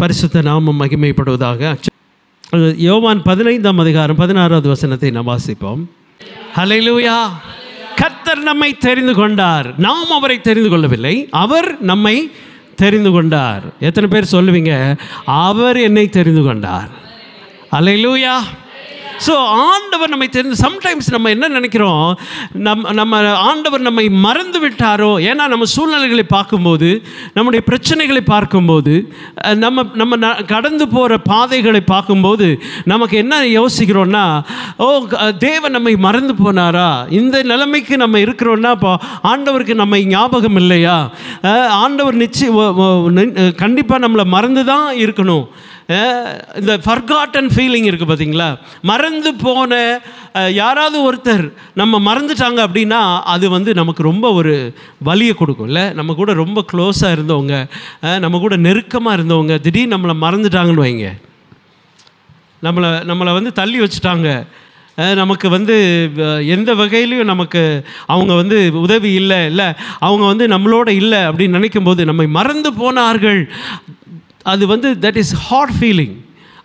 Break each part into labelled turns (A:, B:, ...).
A: பரிசுத்த நாமம் மகிமைப்படுவதாக. யோவான் 15ஆம் அதிகாரம் 16வது வசனத்தை நாம் வாசிப்போம். ஹல்லேலூயா. கர்த்தர் நம்மை தெரிந்து கொண்டார், நாம் அவரை தெரிந்து கொள்ளவில்லை, அவர் நம்மை தெரிந்து கொண்டார். எத்தனை பேர் சொல்லுவீங்க, அவர் என்னை தெரிந்து கொண்டார்? ஹல்லேலூயா. ஸோ ஆண்டவர் நம்மை தெரிந்து. சம்டைம்ஸ் நம்ம என்ன நினைக்கிறோம், நம்ம ஆண்டவர் நம்மை மறந்து விட்டாரோ. ஏன்னா நம்ம சூழ்நிலைகளை பார்க்கும்போது, நம்முடைய பிரச்சனைகளை பார்க்கும்போது, நம்ம கடந்து போகிற பாதைகளை பார்க்கும்போது நமக்கு என்ன யோசிக்கிறோன்னா, ஓ தேவன் நம்மை மறந்து போனாரா, இந்த நிலைமைக்கு நம்ம இருக்கிறோன்னா இப்போ ஆண்டவருக்கு நம்மை ஞாபகம் இல்லையா, ஆண்டவர் கண்டிப்பாக நம்மளை மறந்து தான் இருக்கணும். இந்த ஃபர்காட்டன் ஃபீலிங் இருக்குது பார்த்தீங்களா, மறந்து போன யாராவது ஒருத்தர் நம்ம மறந்துட்டாங்க அப்படின்னா அது நமக்கு ரொம்ப ஒரு வலியை கொடுக்கும்ல. நம்ம கூட ரொம்ப க்ளோஸாக இருந்தவங்க, நம்ம கூட நெருக்கமாக இருந்தவங்க திடீர்னு நம்மளை மறந்துட்டாங்கன்னு வைங்க, நம்மளை தள்ளி வச்சுட்டாங்க, நமக்கு எந்த வகையிலையும் நமக்கு அவங்க உதவி இல்லை அவங்க நம்மளோட இல்லை அப்படின்னு நினைக்கும் போது நம்மை மறந்து போனார்கள். அது தட் இஸ் ஹார்ட் ஃபீலிங்.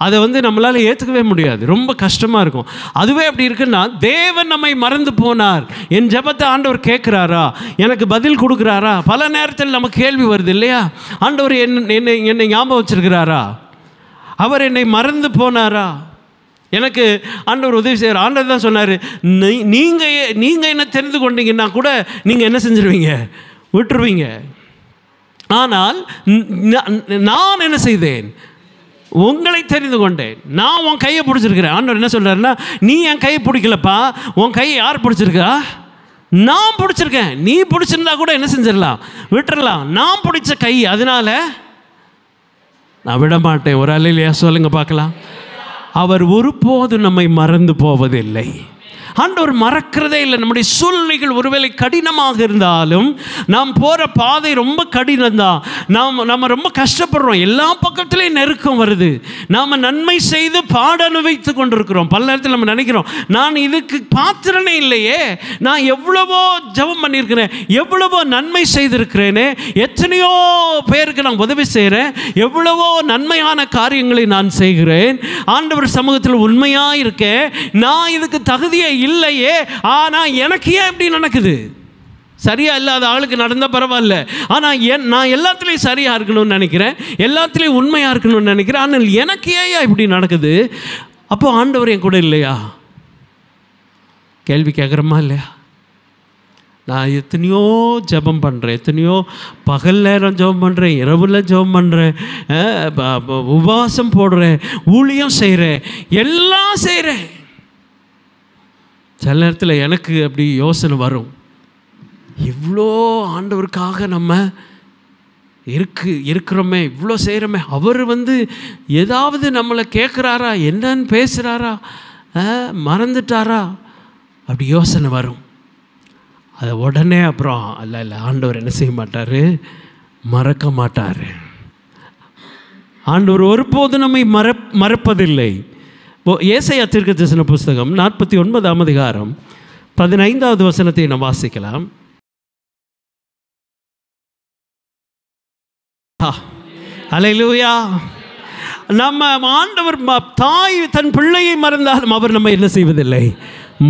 A: அதை நம்மளால் ஏற்றுக்கவே முடியாது, ரொம்ப கஷ்டமாக இருக்கும். அதுவே அப்படி இருக்குன்னா, தேவன் நம்மை மறந்து போனார், என் ஜெபத்தை ஆண்டவர் கேட்குறாரா, எனக்கு பதில் கொடுக்குறாரா? பல நேரத்தில் நமக்கு கேள்வி வருது இல்லையா, ஆண்டவர் என்னை ஞாபகம் வச்சிருக்கிறாரா, அவர் என்னை மறந்து போனாரா, எனக்கு ஆண்டவர் உதவி செய்கிறார். ஆண்டவர் தான் சொன்னார், நீங்கள் என்ன தெரிந்து கொண்டீங்கன்னா கூட நீங்கள் என்ன செஞ்சிருவீங்க, விட்டுருவீங்க. ஆனால் நான் என்ன செய்தேன், உங்களை தெரிந்து கொண்டேன், நான் உன் கையை பிடிச்சிருக்கிறேன். ஆண்டவர் என்ன சொல்கிறாருன்னா, நீ என் கையை பிடிக்கலப்பா, உன் கையை யார் பிடிச்சிருக்கா, நான் பிடிச்சிருக்கேன். நீ பிடிச்சிருந்தா கூட என்ன செஞ்சிடலாம், விட்டுடலாம். நான் பிடிச்ச கை, அதனால நான் விட மாட்டேன். ஒரு அல்லேலூயா சொல்லுங்க பார்க்கலாம். அவர் ஒருபோதும் நம்மை மறந்து போவதில்லை. ஆண்டவர் மறக்கிறதே இல்லை. நம்முடைய சூழ்நிலைகள் ஒருவேளை கடினமாக இருந்தாலும், நாம் போகிற பாதை ரொம்ப கடினம் தான், நம்ம ரொம்ப கஷ்டப்படுறோம், எல்லா பக்கத்துலேயும் நெருக்கம் வருது, நாம் நன்மை செய்து பாட அனுபவித்து கொண்டிருக்கிறோம். பல நேரத்தில் நம்ம நினைக்கிறோம், நான் இதுக்கு பாத்திரனே இல்லையே, நான் எவ்வளவோ ஜெபம் பண்ணியிருக்கிறேன், எவ்வளவோ நன்மை செய்திருக்கிறேனே, எத்தனையோ பேருக்கு நான் உதவி செய்கிறேன், எவ்வளவோ நன்மையான காரியங்களை நான் செய்கிறேன், ஆண்டவர் சமூகத்தில் உண்மையாக இருக்கேன், நான் இதுக்கு தகுதியை இல்லையே, ஆனால் எனக்கு ஏன் இப்படி நடக்குது? சரியா இல்லாத ஆளுக்கு நடந்தால் பரவாயில்ல, ஆனால் நான் எல்லாத்துலேயும் சரியாக இருக்கணும்னு நினைக்கிறேன், எல்லாத்துலேயும் உண்மையாக இருக்கணும்னு நினைக்கிறேன், ஆனால் எனக்கு ஏன் இப்படி நடக்குது? அப்போ ஆண்டவர் என் கூட இல்லையா? கேள்வி கேட்குறோமா இல்லையா? நான் எத்தனையோ ஜெபம் பண்ணுறேன், எத்தனையோ பகல் நேரம் ஜெபம் பண்ணுறேன், இரவில் ஜெபம் பண்ணுறேன், உபவாசம் போடுறேன், ஊழியம் செய்கிறேன், எல்லாம் செய்கிறேன். சில நேரத்தில் எனக்கு அப்படி யோசனை வரும், இவ்வளோ ஆண்டவருக்காக நம்ம இருக்கிறோமே, இவ்வளோ செய்கிறோமே, அவர் ஏதாவது நம்மளை கேட்குறாரா, என்னன்னு பேசுகிறாரா, மறந்துட்டாரா, அப்படி யோசனை வரும். அதை உடனே அப்புறம் இல்லை ஆண்டவர் என்ன செய்ய மாட்டார், மறக்க மாட்டார். ஆண்டவர் ஒருபோதும் நம்மை மறப்பதில்லை. ஏசாயா தீர்க்கதரிசன புஸ்தகம் 49ஆம் அதிகாரம் 15வது வசனத்தை நாம் வாசிக்கலாம். அல்லேலூயா. நம்ம ஆண்டவர் தாய் தன் பிள்ளையை மறந்தாலும் அவர் நம்ம என்ன செய்வதில்லை,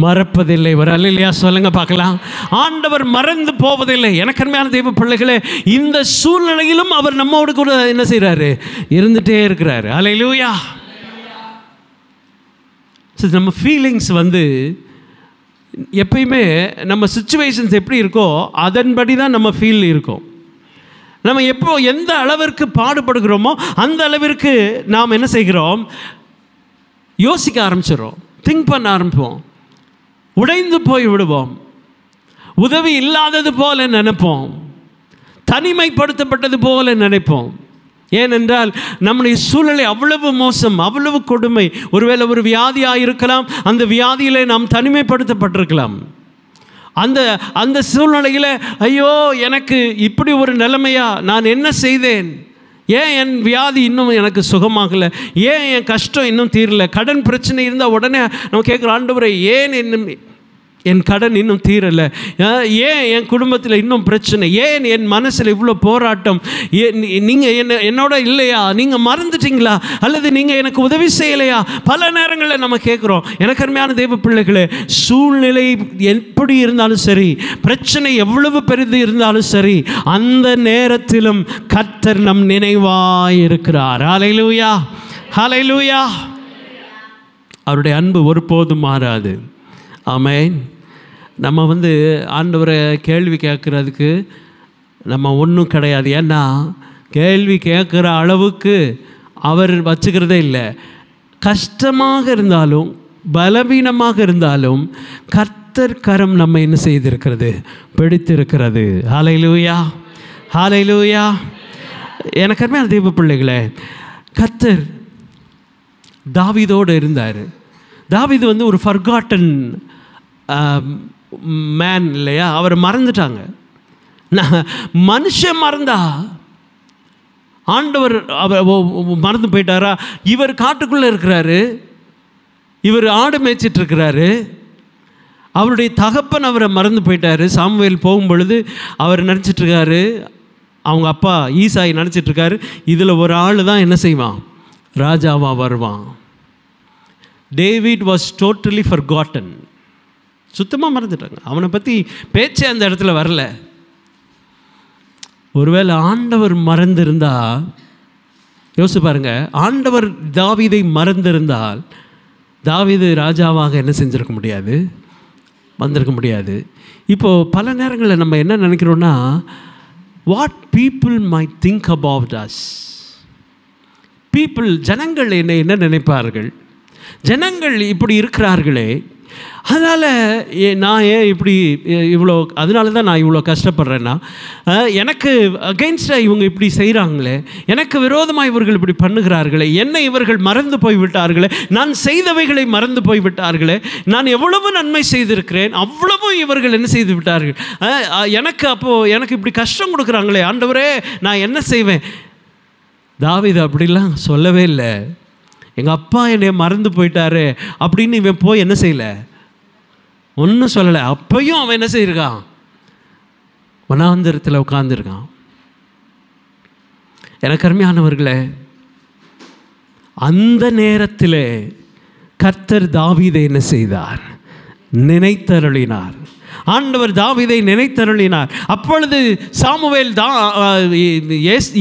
A: மறப்பதில்லை. ஒரு அல்லேலூயா சொல்லுங்க பார்க்கலாம். ஆண்டவர் மறந்து போவதில்லை. எனக்கு அருமையான தெய்வ பிள்ளைகளே, இந்த சூழ்நிலையிலும் அவர் நம்மோடு கூட என்ன செய்கிறாரு, இருந்துகிட்டே இருக்கிறாரு. அல்லேலூயா. நம்ம ஃபீலிங்ஸ் எப்பயுமே நம்ம சிச்சுவேஷன்ஸ் எப்படி இருக்கோ அதன்படி தான் நம்ம ஃபீல் இருக்கும். நம்ம எந்த அளவிற்கு பாடுபடுகிறோமோ அந்த அளவிற்கு நாம் என்ன செய்கிறோம், யோசிக்க ஆரம்பிச்சிடறோம், திங்க் பண்ண ஆரம்பிப்போம், உடைந்து போய் விடுவோம், உதவி இல்லாதது போல நினைப்போம், தனிமைப்படுத்தப்பட்டது போல நினைப்போம். ஏனென்றால் நம்முடைய சூழ்நிலை அவ்வளவு மோசம், அவ்வளவு கொடுமை. ஒருவேளை ஒரு வியாதியாக இருக்கலாம், அந்த வியாதியிலே நாம் தனிமைப்படுத்தப்பட்டிருக்கலாம். அந்த சூழ்நிலையில் ஐயோ எனக்கு இப்படி ஒரு நிலைமையா, நான் என்ன செய்தேன், ஏன் என் வியாதி இன்னும் எனக்கு சுகமாகலை, ஏன் என் கஷ்டம் இன்னும் தீரலை, கடன் பிரச்சனை இருந்தால் உடனே நம்ம கேட்குற, ஆண்டவரே ஏன் இன்னும் என் கடன் இன்னும் தீரலை, ஏன் என் குடும்பத்தில் இன்னும் பிரச்சனை, ஏன் என் மனசில் இவ்வளோ போராட்டம், நீங்கள் என்னோட இல்லையா, நீங்கள் மறந்துட்டீங்களா, அல்லது நீங்கள் எனக்கு உதவி செய்யலையா? பல நேரங்களில் நம்ம கேட்குறோம். எனக்கு அருமையான தேவ பிள்ளைகளே, சூழ்நிலை எப்படி இருந்தாலும் சரி, பிரச்சனை எவ்வளவு பெரிது இருந்தாலும் சரி, அந்த நேரத்திலும் கர்த்தர் நம் நினைவாய் இருக்கிறார். ஹல்லேலூயா, ஹல்லேலூயா. அவருடைய அன்பு ஒருபோதும் மாறாது. ஆமென். நம்ம ஆண்டவரை கேள்வி கேட்குறதுக்கு நம்ம ஒன்றும் கிடையாது. ஏன்னா கேள்வி கேட்குற அளவுக்கு அவர் வச்சுக்கிறதே இல்லை. கஷ்டமாக இருந்தாலும் பலவீனமாக இருந்தாலும் கர்த்தர் கரம் நம்ம என்ன செய்திருக்கிறது, பிடித்திருக்கிறது. ஹல்லேலூயா, ஹல்லேலூயா. எனக்கு அருமையான தெய்வ பிள்ளைகளே, கர்த்தர் தாவீதோடு இருந்தார். தாவீது ஒரு ஃபர்காட்டன் மேன் இல்லையா, அவரை மறந்துட்டாங்க. மனுஷன் மறந்தா ஆண்டவர் அவர் மறந்து போயிட்டாரா? இவர் காட்டுக்குள்ளே இருக்கிறாரு, இவர் ஆடு மேய்ச்சிட்ருக்கிறாரு, அவருடைய தகப்பன் அவரை மறந்து போயிட்டாரு. சாமுவேல் போகும்பொழுது அவர் நினச்சிட்ருக்காரு, அவங்க அப்பா ஈசாய் நினச்சிட்ருக்காரு, இதில் ஒரு ஆள் தான் என்ன செய்வான், ராஜாவாக வருவான். David was totally forgotten. சுத்தமாக மறந்துட்டாங்க. அவனை பற்றி பேச்சே அந்த இடத்துல வரல. ஒருவேளை ஆண்டவர் மறந்திருந்தா, யோசிச்சு பாருங்க, ஆண்டவர் தாவீதை மறந்திருந்தால் தாவீது ராஜாவாக என்ன செஞ்சிருக்க முடியாது, வந்திருக்க முடியாது. இப்போது பல நேரங்களில் நம்ம என்ன நினைக்கிறோன்னா, what people might think about us. ஜனங்கள் என்ன நினைப்பார்கள், ஜனங்கள் இப்படி இருக்கிறார்களே, அதனால் நான் ஏன் இப்படி இவ்வளோ, அதனால தான் நான் இவ்வளோ கஷ்டப்படுறேன்னா, எனக்கு அகெயின்ஸ்டாக இவங்க இப்படி செய்கிறாங்களே, எனக்கு விரோதமாக இவர்கள் இப்படி பண்ணுகிறார்களே, என்னை இவர்கள் மறந்து போய்விட்டார்களே, நான் செய்தவைகளை மறந்து போய்விட்டார்களே, நான் எவ்வளவு நன்மை செய்திருக்கிறேன், அவ்வளவு இவர்கள் என்ன செய்து விட்டார்கள், எனக்கு இப்படி கஷ்டம் கொடுக்குறாங்களே, ஆண்டவரே நான் என்ன செய்வேன். தாவீது அப்படிலாம் சொல்லவே இல்லை. எங்கள் அப்பா என்னை மறந்து போயிட்டாரு அப்படின்னு இவன் போய் என்ன செய்யலை, ஒன்றும் சொல்லலை. அப்பையும் அவன் என்ன செய்யிருக்கான், வனாந்தரத்தில் உட்கார்ந்துருக்கான். எனக்கு அருமையானவர்களே, அந்த நேரத்தில் கர்த்தர் தாவீதை என்ன செய்தார், நினைத்தருளினார். ஆண்டவர் தாவீதை நினைத்தருளினார். அப்பொழுது சாமுவேல்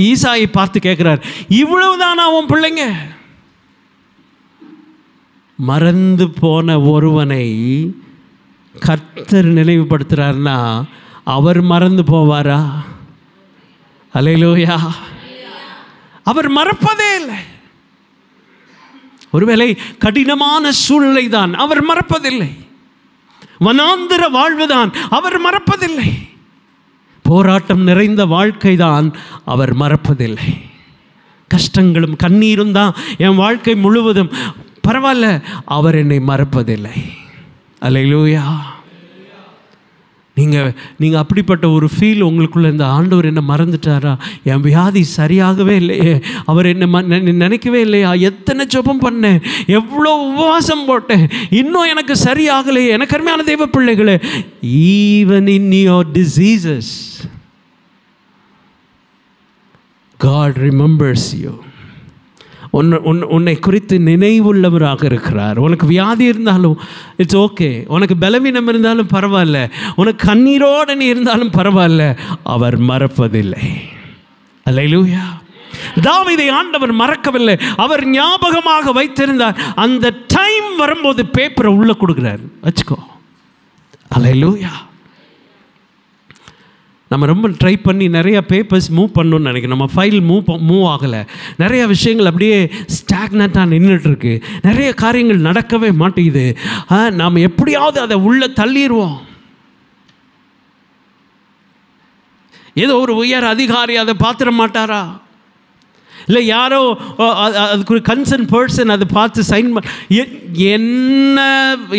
A: ஈசாயை பார்த்து கேட்கிறார், இவ்வளவுதானா உன் பிள்ளைங்க? மறந்து போன ஒருவனை கர்த்தர் நினைவுபடுத்துகிறார்னா அவர் மறந்து போவாரா? அல்லேலூயா. அவர் மறப்பதே இல்லை. ஒருவேளை கடினமான சூழ்நிலை தான், அவர் மறப்பதில்லை. வனாந்தர வாழ்வுதான், அவர் மறப்பதில்லை. போராட்டம் நிறைந்த வாழ்க்கை தான், அவர் மறப்பதில்லை. கஷ்டங்களும் கண்ணீரும் தான் என் வாழ்க்கை முழுவதும், பரவாயில்ல, அவர் என்னை மறப்பதில்லை. அல்லேலூயா. நீங்கள் அப்படிப்பட்ட ஒரு ஃபீல் உங்களுக்குள்ளே, இந்த ஆண்டவர் என்னை மறந்துட்டாரா, என் வியாதி சரியாகவே இல்லையே, அவர் என்னை நினைக்கவே இல்லையா, எத்தனை ஜெபம் பண்ணேன், எவ்வளோ உபவாசம் போட்டேன், இன்னும் எனக்கு சரியாகலையே. எனக்கு அருமையான தெய்வ பிள்ளைகளே, even in your diseases God remembers you. உன்னை குறித்து நினைவுள்ளவராக இருக்கிறார். உனக்கு வியாதி இருந்தாலும் இட்ஸ் ஓகே, உனக்கு பலவீனம் இருந்தாலும் பரவாயில்ல, உனக்கு கண்ணீரோடு நீ இருந்தாலும் பரவாயில்ல, அவர் மறப்பதில்லை. அல்லேலூயா. தாவீதை ஆண்டவர் மறக்கவில்லை, அவர் ஞாபகமாக வைத்திருந்தார். அந்த டைம் வரும்போது பேப்பரை உள்ளே கொடுக்குறார், வச்சுக்கோ. அல்லேலூயா. நம்ம ரொம்ப ட்ரை பண்ணி நிறையா பேப்பர்ஸ் மூவ் பண்ணணும்னு நினைக்கிறோம். நம்ம ஃபைல் மூவ் ஆகலை. நிறைய விஷயங்கள் அப்படியே ஸ்டாக்னட்டாக நின்றுட்டுருக்கு. நிறைய காரியங்கள் நடக்கவே மாட்டேங்குது. நாம் எப்படியாவது அதை உள்ளே தள்ளிடுவோம். ஏதோ ஒரு உயர் அதிகாரி அதை பார்த்துட மாட்டாரா? இல்லை யாரோ அதுக்கு ஒரு கன்சர்ன் பர்சன் அதை பார்த்து சைன்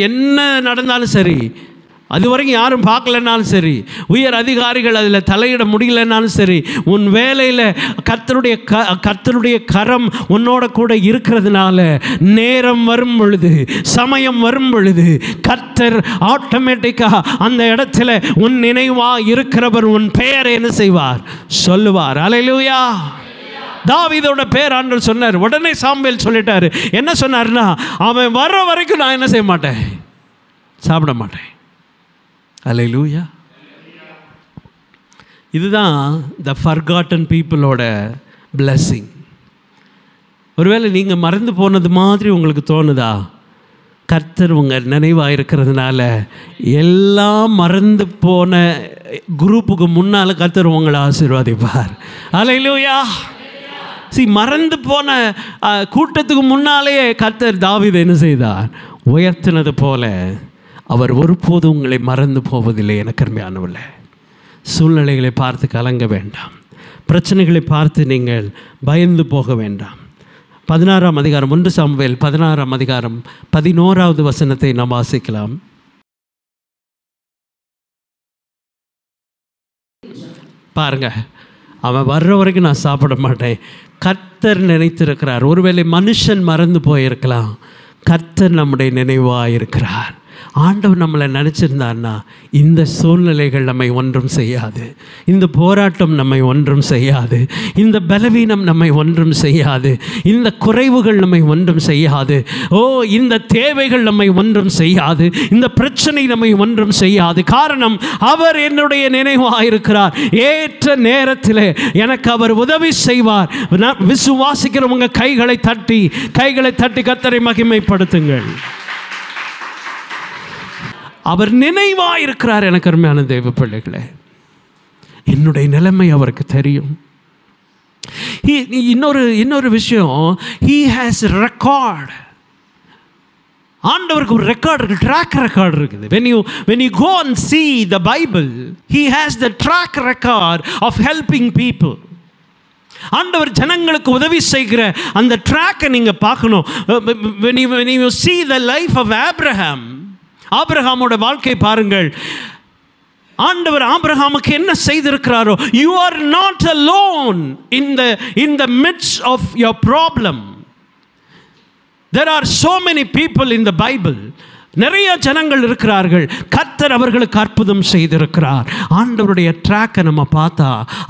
A: என்ன நடந்தாலும் சரி, அது வரைக்கும் யாரும் பார்க்கலனாலும் சரி, உயர் அதிகாரிகள் அதில் தலையிட முடியலனாலும் சரி, உன் வேலையில் கர்த்தருடைய கரம் உன்னோட கூட இருக்கிறதுனால நேரம் வரும் பொழுது, சமயம் வரும் பொழுது கர்த்தர் ஆட்டோமேட்டிக்காக அந்த இடத்துல உன் நினைவாக இருக்கிறவர் உன் பெயரை என்ன செய்வார்? சொல்லுவார். அல்லேலூயா. தாவீதோட பேர் ஆண்டவர் சொன்னார். உடனே சாமுவேல் சொல்லிட்டாரு. என்ன சொன்னார்னா, அவன் வர்ற வரைக்கும் நான் என்ன செய்ய மாட்டேன்? சாப்பிட மாட்டேன். அல்லேலூயா. இதுதான் த ஃபர்காட்டன் பீப்புளோட பிளெஸ்ஸிங். ஒருவேளை நீங்கள் மறந்து போனது மாதிரி உங்களுக்கு தோணுதா? கர்த்தர் உங்கள் நினைவாக இருக்கிறதுனால எல்லாம் மறந்து போன குரூப்புக்கு முன்னால் கர்த்தர் உங்களை ஆசீர்வதிப்பார். அல்லேலூயா. மறந்து போன கூட்டத்துக்கு முன்னாலேயே கர்த்தர் தாவீதை என்ன செய்தார்? உயர்த்தினது போல அவர் ஒருபோதும் உங்களை மறந்து போவதில்லை. எனக்கு அருமையானவர்களே, சூழ்நிலைகளை பார்த்து கலங்க வேண்டாம். பிரச்சனைகளை பார்த்து நீங்கள் பயந்து போக வேண்டாம். 16ஆம் அதிகாரம் 1 சாமுவேல் 16ஆம் அதிகாரம் 11வது வசனத்தை நாம் வாசிக்கலாம். பாருங்க, அவன் வர்ற வரைக்கும் நான் சாப்பிட மாட்டேன். கர்த்தர் நினைத்திருக்கிறார். ஒருவேளை மனுஷன் மறந்து போயிருக்கலாம், கர்த்தர் நம்முடைய நினைவாக இருக்கிறார். ஆண்டவர் நம்மளை நினச்சிருந்தான்னா இந்த சூழ்நிலைகள் நம்மை ஒன்றும் செய்யாது, இந்த போராட்டம் நம்மை ஒன்றும் செய்யாது, இந்த பலவீனம் நம்மை ஒன்றும் செய்யாது, இந்த குறைவுகள் நம்மை ஒன்றும் செய்யாது, இந்த தேவைகள் நம்மை ஒன்றும் செய்யாது, இந்த பிரச்சனை நம்மை ஒன்றும் செய்யாது. காரணம், அவர் என்னுடைய நினைவாக இருக்கிறார். ஏற்ற நேரத்தில் எனக்கு அவர் உதவி செய்வார். விசுவாசிக்கிறவங்க கைகளை தட்டி கர்த்தரை மகிமைப்படுத்துங்கள். அவர் நினைவாக இருக்கிறார். எனக்கு அருமையான தேவ பிள்ளைகளே, என்னுடைய நிலைமை அவருக்கு தெரியும். இன்னொரு விஷயம், he has record. ஆண்டவருக்கு ஒரு ரெக்கார்ட் இருக்கு, ட்ராக் ரெக்கார்ட் இருக்குது. when you go and see the Bible, he has the track record of helping people. ஆண்டவர் ஜனங்களுக்கு உதவி செய்கிற அந்த ட்ராக்கை நீங்கள் பார்க்கணும். when you see the life of Abraham, ஆபிரகாமோட வாழ்க்கை பாருங்கள். ஆண்டவர் ஆபிரகாமுக்கு என்ன செய்திருக்கிறாரோ, you are not alone in the midst of your problem. There are so many people in the Bible. நிறைய ஜனங்கள் இருக்கிறார்கள். கர்த்தர் அவர்களுக்கு அற்புதம் செய்திருக்கிறார். ஆண்டவருடைய ட்ராக்கை நம்ம பார்த்தா,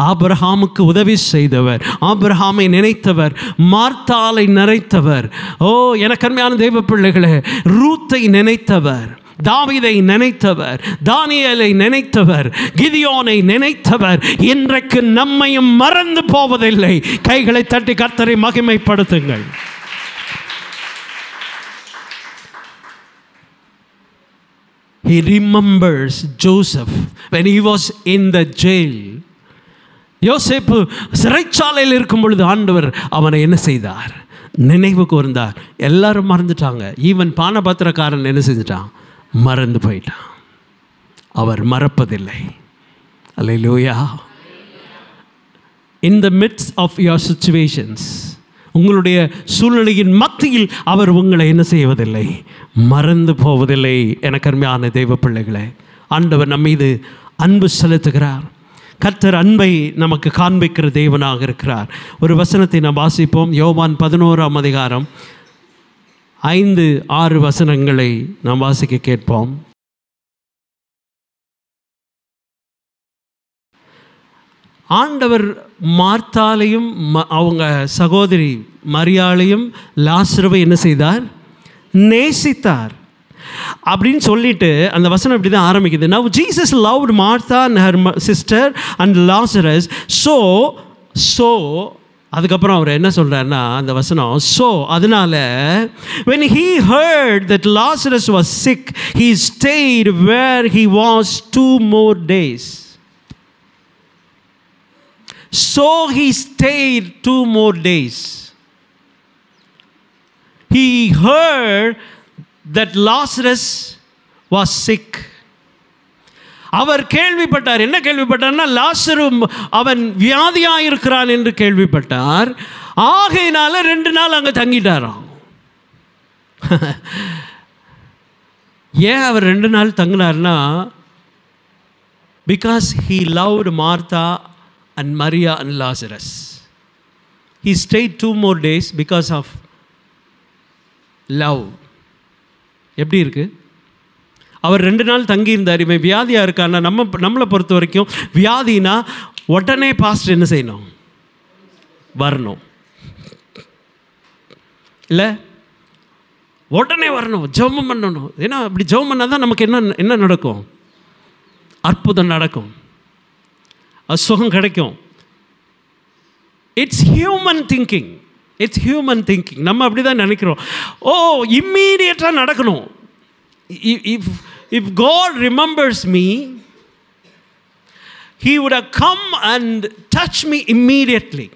A: ஆபிரகாமுக்கு உதவி செய்தவர், ஆபிரகாமை நினைத்தவர், மார்த்தாளை நினைத்தவர், எனக்கு அருமையான தேவ பிள்ளைகளே, ரூத்தை நினைத்தவர், தாவீதை நினைத்தவர், தானியேலை நினைத்தவர், கிதியோனை நினைத்தவர், இன்றைக்கு நம்மையும் மறந்து போவதில்லை. கைகளை தட்டி கர்த்தரை மகிமைப்படுத்துங்கள். He remembers Joseph when he was in the jail. யோசேப்பு சிறைச்சாலையில் இருக்கும் பொழுது ஆண்டவர் அவனை என்ன செய்தார்? நினைவு கூர்ந்தார். எல்லாரும் மறந்துட்டாங்க. ஈவன் பானபாத்திரக்காரன் என்ன செஞ்சிட்டான்? மறந்து போயிட்டான். அவர் மறப்பதில்லை. அல்லேலூயா. In the midst of your situations, உங்களுடைய சூழ்நிலையின் மத்தியில் அவர் உங்களை என்ன செய்வதில்லை? மறந்து போவதில்லை. எனக்கு அருமையான தெய்வ பிள்ளைகளே, ஆண்டவர் நம்ம மீது அன்பு செலுத்துகிறார். கர்த்தர் அன்பை நமக்கு காண்பிக்கிற தேவனாக இருக்கிறார். ஒரு வசனத்தை நாம் வாசிப்போம். யோவான் 11ஆம் அதிகாரம் 5-6 வசனங்களை நாம் வாசிக்க கேட்போம். ஆண்டவர் மார்த்தாளையும் அவங்க சகோதரி மரியாளையும் லாசருவை என்ன செய்தார்? நேசித்தார். அப்படின்னு சொல்லிட்டு அந்த வசனம் இப்படி தான் ஆரம்பிக்குது. Now Jesus loved Martha and her sister and Lazarus. So அதுக்கப்புறம் அவர் என்ன சொல்கிறாருன்னா, அந்த வசனம் அதனால when he heard that Lazarus was sick, he stayed where he was 2 more days. So he stayed 2 more days. He heard that Lazarus was sick. அவர் கேள்விப்பட்டார். என்ன கேள்விப்பட்டார்னா, லாசரு அவன் வியாதியாக இருக்கிறான் என்று கேள்விப்பட்டார். ஆகையினால 2 நாள் அங்கே தங்கிட்டாராம். ஏன் அவர் 2 நாள் தங்கினார்னா, because he loved Martha and Maria and Lazarus. He stayed 2 more days because of love. எப்படி இருக்கு? அவர் 2 நாள் தங்கியிருந்தார். இவன் வியாதியாக இருக்கான்னா, நம்மளை பொறுத்த வரைக்கும் வியாதினா உடனே பாஸ்டர் என்ன செய்யணும்? வரணும், இல்லை உடனே வரணும், ஜெபம் பண்ணணும். ஏன்னா அப்படி ஜெபம் பண்ணால் தான் நமக்கு என்ன நடக்கும்? அற்புதம் நடக்கும், சுகம் கிடைக்கும். It's human thinking. நம்ம அப்படி தான் நினைக்கிறோம். இம்மீடியட்டாக நடக்கணும். If God remembers me, He would have come and touched me immediately.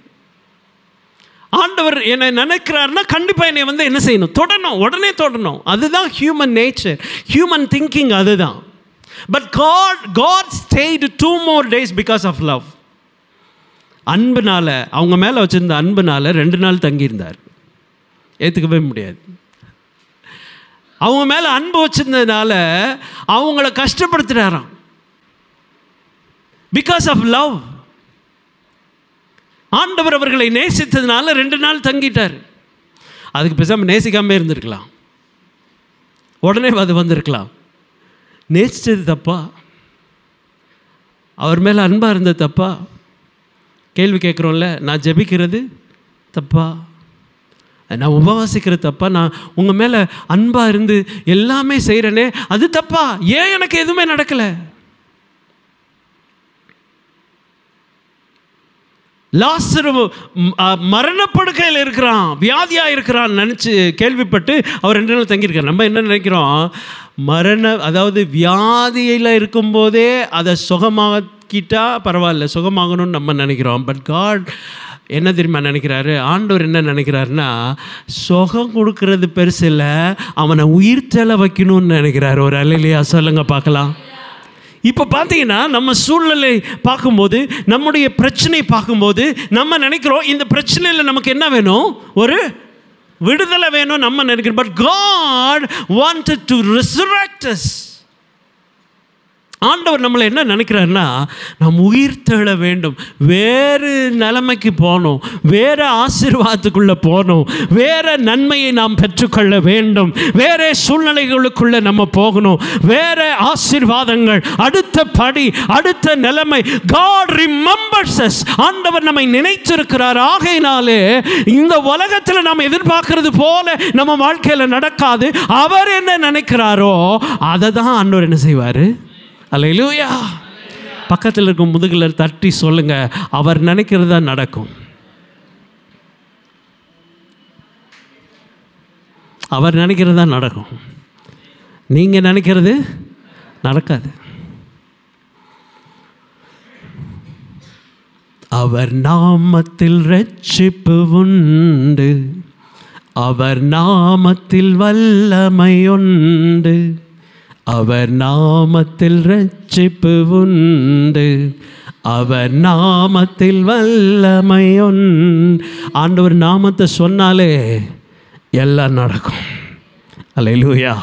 A: ஆண்டவர் என்னை நினைக்கிறார்னா கண்டிப்பாக என்னை வந்து என்ன செய்யணும்? தொடணும், உடனே தொடணும். அதுதான் ஹியூமன் நேச்சர், ஹியூமன் திங்கிங் அதுதான். But God stayed 2 more days because of love. அன்புனால, அவங்க மேலே வச்சுருந்த அன்புனால 2 நாள் தங்கியிருந்தார். ஏற்றுக்கவே முடியாது. அவங்க மேலே அன்பு வச்சிருந்ததுனால அவங்கள கஷ்டப்படுத்துகிறாராம். Because of love. ஆண்டவர் அவர்களை நேசித்ததுனால 2 நாள் தங்கிட்டார். அதுக்கு பேசாமல் நேசிக்காமல் இருந்திருக்கலாம், உடனே அது வந்திருக்கலாம். நேசித்தது தப்பா? அவர் மேலே அன்பாக இருந்தது தப்பா? கேள்வி கேட்குறோம்ல. நான் ஜெபிக்கிறது தப்பா? நான் உபவாசிக்கிறது தப்பா? நான் உங்கள் மேலே அன்பாக இருந்து எல்லாமே செய்கிறேனே, அது தப்பா? ஏன் எனக்கு எதுவுமே நடக்கலை? லாசரு மரணப்படுக்கையில் இருக்கிறான், வியாதியாக இருக்கிறான் நினச்சி கேள்விப்பட்டு அவர் 2 நாள் தங்கியிருக்கார். நம்ம என்ன நினைக்கிறோம்? அதாவது வியாதியில் இருக்கும்போதே அதை சுகமாக்கிட்டா பரவாயில்ல, சுகமாகணும்னு நம்ம நினைக்கிறோம். பட் காட் என்ன தெரியுமா நினைக்கிறாரு? ஆண்டவர் என்ன நினைக்கிறாருன்னா, சுகம் கொடுக்கறது பெருசு இல்லை, அவனை உயிர்த்தெழ வைக்கணும்னு நினைக்கிறாரு. ஒரு அல்லேலூயா சொல்லுங்க பார்க்கலாம். இப்போ பார்த்தீங்கன்னா நம்ம சூழ்நிலை பார்க்கும்போது, நம்முடைய பிரச்சனை பார்க்கும்போது நம்ம நினைக்கிறோம் இந்த பிரச்சனையில் நமக்கு என்ன வேணும்? ஒரு விடுதலை வேணும் நம்ம நினைக்கிறோம். But God wanted to resurrect us. ஆண்டவர் நம்மளை என்ன நினைக்கிறாருன்னா, நாம் உயிர்த்தெழ வேண்டும், வேறு நிலைமைக்கு போகணும், வேறு ஆசீர்வாதத்துக்குள்ளே போகணும், வேறு நன்மையை நாம் பெற்றுக்கொள்ள வேண்டும், வேறு சூழ்நிலைகளுக்குள்ளே நம்ம போகணும், வேறு ஆசீர்வாதங்கள், அடுத்த படி, அடுத்த நிலைமை. God remembers us. ஆண்டவர் நம்மை நினைத்திருக்கிறார். ஆகையினாலே இந்த உலகத்தில் நாம் எதிர்பார்க்கறது போல நம்ம வாழ்க்கையில் நடக்காது. அவர் என்ன நினைக்கிறாரோ அதை தான் ஆண்டவர் என்ன செய்வார்? அல்லேலூயா. பக்கத்தில் இருக்கும் முதுகில் தட்டி சொல்லுங்க, அவர் நினைக்கிறது தான் நடக்கும். அவர் நினைக்கிறது தான் நடக்கும். நீங்கள் நினைக்கிறது நடக்காது. அவர் நாமத்தில் ரட்சிப்பு உண்டு, அவர் நாமத்தில் வல்லமை உண்டு, அவர் நாமத்தில் ரட்சிப்பு உண்டு, அவர் நாமத்தில் வல்லமை உண்டு. ஆண்டவர் நாமத்தை சொன்னாலே எல்லாம் நடக்கும். அல்லேலூயா.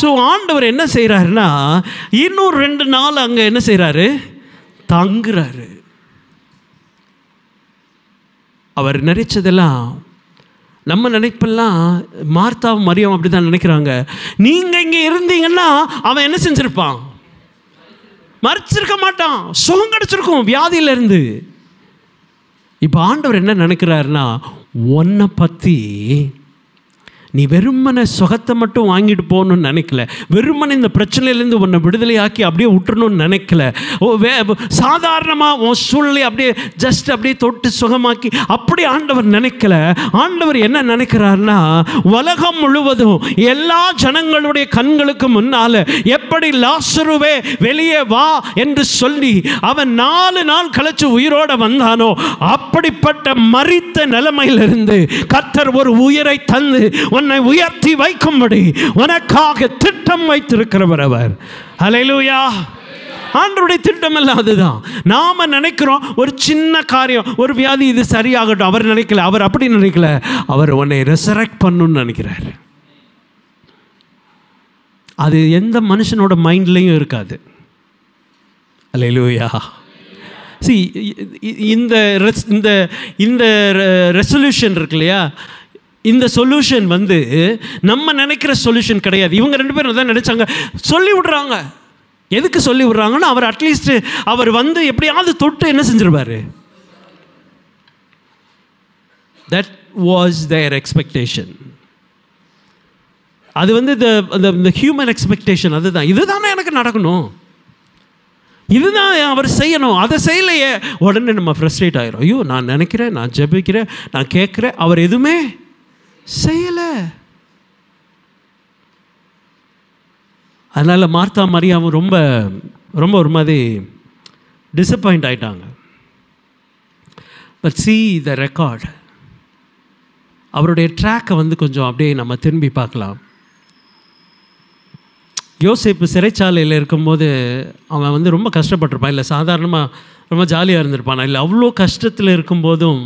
A: ஸோ ஆண்டவர் என்ன செய்கிறாருன்னா, இன்னும் 2 நாள் அங்கே என்ன செய்கிறாரு? தங்குறாரு. அவர் நினைச்சதெல்லாம், நம்ம நினைப்பெல்லாம் மார்த்தாவும் மரியாவும் அப்படி தான் நினைக்கிறாங்க. நீங்கள் இங்கே இருந்தீங்கன்னா அவன் என்ன செஞ்சுருப்பான்? மறிச்சிருக்க மாட்டான், சுகம் கிடச்சிருக்கும் வியாதியிலேருந்து. இப்போ ஆண்டவர் என்ன நினைக்கிறாருன்னா, உன்னை பற்றி நீ வெறுமனை சுகத்தை மட்டும் வாங்கிட்டு போகணும்னு நினைக்கல, வெறுமனை இந்த பிரச்சனையிலேருந்து உன்னை விடுதலையாக்கி அப்படியே விட்டுறணும்னு நினைக்கல. சாதாரணமாக உன் சூழ்நிலை அப்படியே ஜஸ்ட் அப்படியே தொட்டு சுகமாக்கி அப்படி ஆண்டவர் நினைக்கல. ஆண்டவர் என்ன நினைக்கிறார்னா, உலகம் முழுவதும் எல்லா ஜனங்களுடைய கண்களுக்கு முன்னால் எப்படி லாசருவே வெளியே வா என்று சொல்லி அவன் 4 நாள் கழிச்சு உயிரோடு வந்தானோ, அப்படிப்பட்ட மரித்த நிலைமையிலிருந்து கர்த்தர் ஒரு உயிரை தந்து உன்னை உயர்த்தி வைக்கும்படி உனக்காக திட்டம் வைத்திருக்கிறவர் அவர். ஹல்லேலூயா. ஆண்டவருடைய திட்டம் எல்லாம் அதுதான். நாம நினைக்கிறோம் ஒரு சின்ன காரியம், ஒரு வியாதி, இது சரியாகட்டும். அவர் நினைக்கல, அவர் அப்படி நினைக்கல. அவர் உன்னை ரெசரெக்ட் பண்ணணும்னு நினைக்கிறார். அது எந்த மனுஷனோட மைண்ட்லேயும் இருக்காது. அல்லேலூயா. See, இந்த ரெசல்யூஷன் இருக்கு இல்லையா, இந்த சொல்யூஷன் வந்து நம்ம நினைக்கிற சொல்யூஷன் கிடையாது. இவங்க 2 பேரும் தான் நினைச்சாங்க. சொல்லி விடுறாங்க. எதுக்கு சொல்லி விடுறாங்கன்னா, அவர் அட்லீஸ்ட் அவர் வந்து எப்படியாவது தொட்டு என்ன செஞ்சிருவாரு. That was their expectation. அது வந்து இந்த ஹியூமன் எக்ஸ்பெக்டேஷன். இதுதானே எனக்கு நடக்கணும், இதுதான் அவர் செய்யணும், அதை செய்யலையே உடனே நம்ம ஃப்ரஸ்ட்ரேட் ஆகிரும். ஐயோ, நான் நினைக்கிறேன், நான் ஜெபிக்கிறேன், நான் கேட்குறேன், அவர் எதுவுமே செய்யலை. அதனால் மார்த்தா மரியாவும் ரொம்ப ரொம்ப ஒரு மாதிரி டிசப்பாயிண்ட் ஆகிட்டாங்க. பட் see the record, அவருடைய ட்ராக்கை வந்து கொஞ்சம் அப்படியே நம்ம திரும்பி பார்க்கலாம். யோசேப்பு சிறைச்சாலையில் இருக்கும்போது அவன் வந்து ரொம்ப கஷ்டப்பட்டிருப்பான். இல்லை சாதாரணமாக ரொம்ப ஜாலியாக இருந்திருப்பான். இல்லை அவ்வளோ கஷ்டத்தில் இருக்கும்போதும்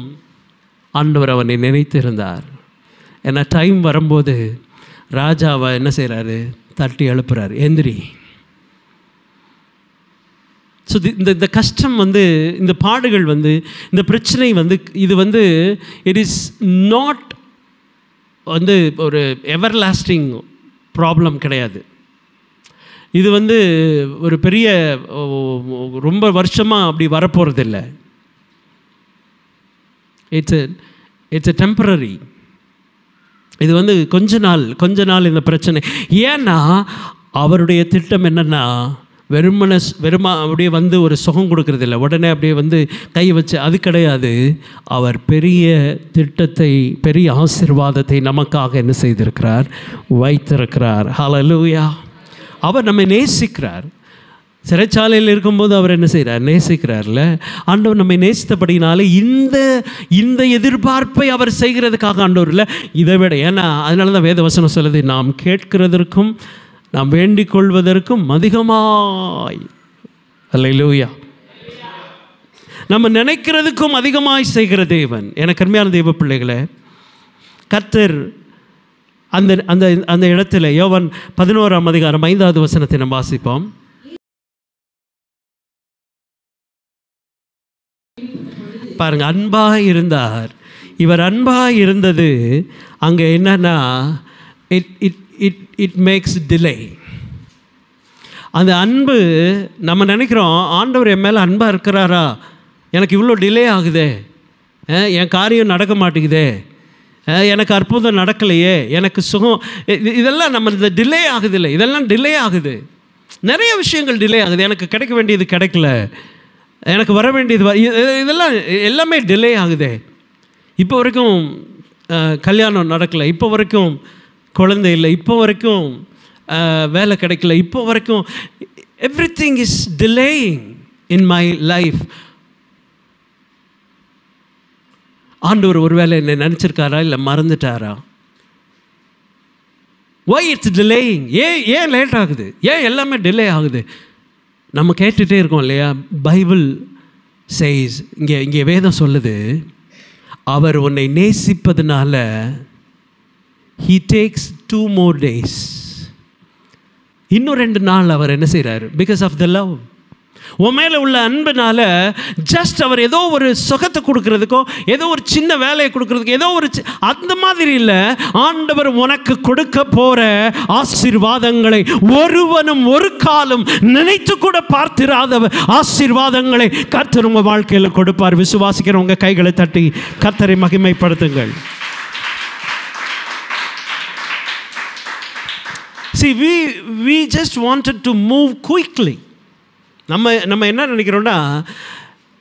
A: ஆண்டவர் அவனை நினைத்து இருந்தார். ஏன்னா டைம் வரும்போது ராஜாவை என்ன செய்கிறாரு, தட்டி எழுப்புறாரு, எந்திரி. ஸோ இந்த கஷ்டம் வந்து, இந்த பாடுகள் வந்து, இந்த பிரச்சனை வந்து, இது வந்து இட் இஸ் நாட் வந்து ஒரு எவர்லாஸ்டிங் ப்ராப்ளம் கிடையாது. இது வந்து ஒரு பெரிய ரொம்ப வருஷமாக அப்படி வரப்போகிறதில்லை. It's a temporary. இது வந்து கொஞ்ச நாள் இந்த பிரச்சனை. ஏன்னா அவருடைய திட்டம் என்னென்னா, வெறுமா அப்படியே வந்து ஒரு சுகம் கொடுக்கறதில்ல, உடனே அப்படியே வந்து கை வச்சு, அது கிடையாது. அவர் பெரிய திட்டத்தை, பெரிய ஆசீர்வாதத்தை நமக்காக என்ன செய்திருக்கிறார், வைத்திருக்கிறார். ஹல்லேலூயா. அவர் நம்மை நேசிக்கிறார். சிறைச்சாலையில் இருக்கும்போது அவர் என்ன செய்கிறார், நேசிக்கிறார்ல. ஆண்டவர் நம்மை நேசித்தபடினாலே இந்த எதிர்பார்ப்பை அவர் செய்கிறதுக்காக ஆண்டவர் இல்லை, இதை விட. ஏன்னா அதனால தான் வேதவசனம் சொல்லுது, நாம் கேட்கிறதற்கும் நாம் வேண்டிக் கொள்வதற்கும் அதிகமாய், அல்லேலூயா, நம்ம நினைக்கிறதுக்கும் அதிகமாய் செய்கிற தேவன். எனக்கு அருமையான தேவ பிள்ளைகளே, கர்த்தர் அந்த அந்த அந்த இடத்துல யோவான் 11ஆம் அதிகாரம் 5வது வசனத்தை நம்ம வாசிப்போம். பாருங்க, அன்பாக இருந்தார். இவர் அன்பாக இருந்தது அங்கே என்னன்னா, இட் மேக்ஸ் டிலே. அந்த அன்பு, நம்ம நினைக்கிறோம் ஆண்டவர் என் மேலே அன்பாக இருக்கிறாரா, எனக்கு இவ்வளோ டிலே ஆகுதே, என் காரியம் நடக்க மாட்டேங்குதே, எனக்கு அற்புதம் நடக்கலையே, எனக்கு சுகம், இதெல்லாம் நம்ம இந்த டிலே ஆகுது. இல்லை, இதெல்லாம் டிலே ஆகுது. நிறைய விஷயங்கள் டிலே ஆகுது. எனக்கு கிடைக்க வேண்டியது கிடைக்கல, எனக்கு வர வேண்டியது இதெல்லாம் எல்லாமே டிலே ஆகுதே. இப்போ வரைக்கும் கல்யாணம் நடக்கலை, இப்போ வரைக்கும் குழந்தை இல்லை, இப்போ வரைக்கும் வேலை கிடைக்கல, இப்போ வரைக்கும் everything is delaying in my life. ஆண்டவர் ஒருவேளை என்னை நினச்சிருக்காரா, இல்லை மறந்துட்டாரா? Why it's delaying? ஏன் லேட் ஆகுது, ஏன் எல்லாமே டிலே ஆகுது? நம்ம கேட்டுகிட்டே இருக்கோம் இல்லையா? பைபிள் சேஸ், இங்கே வேதம் சொல்லுது, அவர் உன்னை நேசிப்பதுனால he takes 2 more days, இன்னும் 2 நாள் அவர் என்ன செய்கிறாரு, பிகாஸ் ஆஃப் த லவ். உன் மேலே உள்ள அன்புனால ஜஸ்ட் அவர் ஏதோ ஒரு சுகத்தை கொடுக்கறதுக்கோ, ஏதோ ஒரு சின்ன வேலையை கொடுக்கறதுக்கோ, ஏதோ ஒரு அந்த மாதிரி இல்லை. ஆண்டவர் உனக்கு கொடுக்க போகிற ஆசீர்வாதங்களை ஒருவனும் ஒரு காலம் நினைத்து கூட பார்த்திராத ஆசீர்வாதங்களை கர்த்தர் உங்கள் வாழ்க்கையில் கொடுப்பார். விசுவாசிக்கிறவங்க கைகளை தட்டி கர்த்தரை மகிமைப்படுத்துங்கள். See, we just wanted to move quickly. நம்ம என்ன நினைக்கிறோம்னா,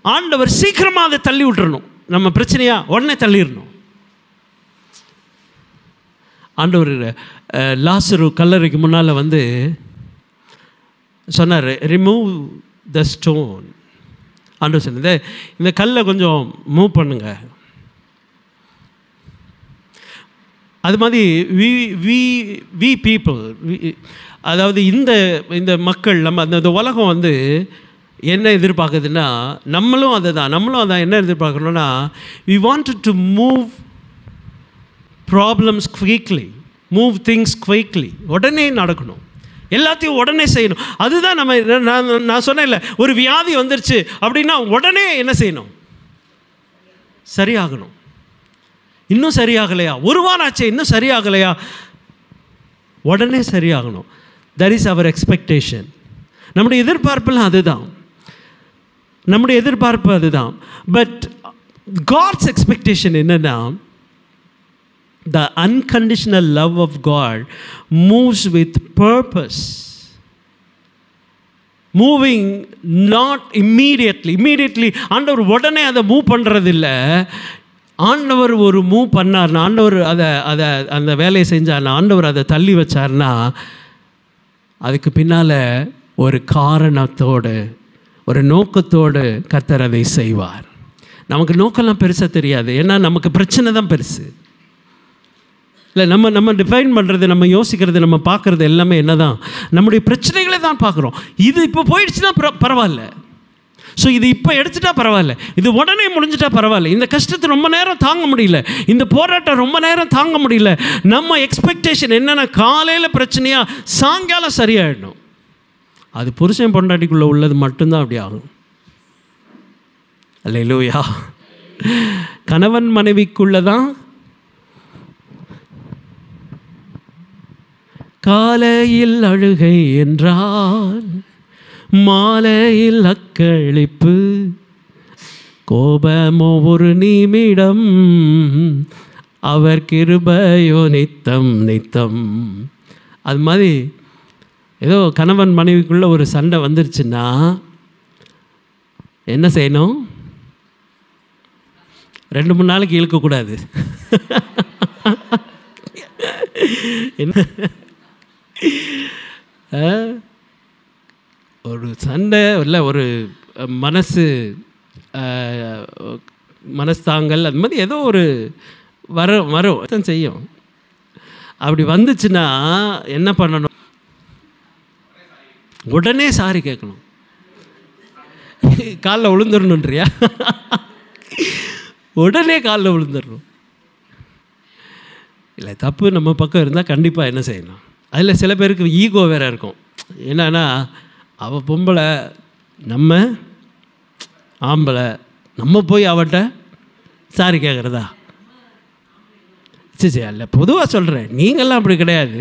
A: ஆண்டவர் சீக்கிரமாக அதை தள்ளி விட்டுறணும், நம்ம பிரச்சனையா உடனே தள்ளிடணும். ஆண்டவர் லாசரு கல்லறைக்கு முன்னால் வந்து சொன்னார், ரிமூவ் த ஸ்டோன். ஆண்டவர் சொன்னது, இந்த கல்லை கொஞ்சம் மூவ் பண்ணுங்க. அது மாதிரி வி பீப்புள், அதாவது இந்த மக்கள், நம்ம அந்த உலகம் வந்து என்ன எதிர்பார்க்குதுன்னா, நம்மளும் அதான் என்ன எதிர்பார்க்கணும்னா, we wanted to move problems quickly, move things quickly. உடனே நடக்கணும். எல்லாத்தையும் உடனே செய்யணும். அதுதான் நான் சொன்னேன் இல்லை, ஒரு வியாதி வந்துருச்சு அப்படின்னா உடனே என்ன செய்யணும்? சரியாகணும். இன்னும் சரியாகலையா? ஒரு வாரம் ஆச்சு, இன்னும் சரியாகலையா? உடனே சரியாகணும். That is our expectation. நம்முடைய எதிர்பார்ப்புலாம் அதுதான், நம்முடைய எதிர்பார்ப்பு அதுதான். பட் காட்ஸ் எக்ஸ்பெக்டேஷன் என்னன்னா, the unconditional love of God moves with purpose, moving not immediately. ஆண்டவர் உடனே அதை மூவ் பண்ணுறதில்ல. ஆண்டவர் ஒரு மூவ் பண்ணார்னா, ஆண்டவர் அதை அந்த வேலையை செஞ்சார்னா, ஆண்டவர் அதை தள்ளி வச்சார்னா, அதுக்கு பின்னால் ஒரு காரணத்தோடு, ஒரு நோக்கத்தோடு கர்த்தர் அதை செய்வார். நமக்கு நோக்கம்லாம் பெருசாக தெரியாது, ஏன்னா நமக்கு பிரச்சனை தான் பெருசு இல்லை. நம்ம டிஃபைன் பண்ணுறது, நம்ம யோசிக்கிறது, நம்ம பார்க்குறது எல்லாமே என்ன தான்? நம்முடைய பிரச்சனைகளை தான் பார்க்குறோம். இது இப்போ போயிடுச்சுன்னா பரவாயில்ல, ஸோ இது இப்போ எடுத்துட்டா பரவாயில்ல, இது உடனே முடிஞ்சிட்டா பரவாயில்ல, இந்த கஷ்டத்தை ரொம்ப நேரம் தாங்க முடியல, இந்த போராட்டம் ரொம்ப நேரம் தாங்க முடியல. நம்ம எக்ஸ்பெக்டேஷன் என்னென்னா, காலையில் பிரச்சனையாக சாயங்காலம் சரியாயிடணும். அது புருஷன் பொண்டாட்டிக்குள்ளே உள்ளது மட்டும்தான் அப்படி ஆகும். அல்லேலூயா. கணவன் மனைவிக்குள்ளே தான் காலையில் அழுகை என்றால் மாலையில் அக்களிப்பு, கோபமோ ஒரு நிமிடம், அவர் கிருபையோ நித்தம் நித்தம். அது மாதிரி ஏதோ கணவன் மனைவிக்குள்ளே ஒரு சண்டை வந்துருச்சுன்னா என்ன செய்யணும்? 2-3 நாளைக்கு இழுக்கக்கூடாது. என்ன ஒரு சண்டை இல்லை, ஒரு மனஸ்தாங்கல் அது மாதிரி ஏதோ ஒரு வரும் செய்யும். அப்படி வந்துச்சுன்னா என்ன பண்ணணும்? உடனே சாரி கேட்கணும். காலில் விழுந்துடணுன்றியா? உடனே காலில் விழுந்துடணும். இல்லை, தப்பு நம்ம பக்கம் இருந்தால் கண்டிப்பாக என்ன செய்யணும்? அதில் சில பேருக்கு ஈகோ வேறு இருக்கும். என்னன்னா, அவள் பொம்பளை, நம்ம ஆம்பளை, நம்ம போய் அவட்ட சாரி கேட்குறதா? சரி இல்லை, பொதுவாக சொல்கிறேன், நீங்கள்லாம் அப்படி கிடையாது.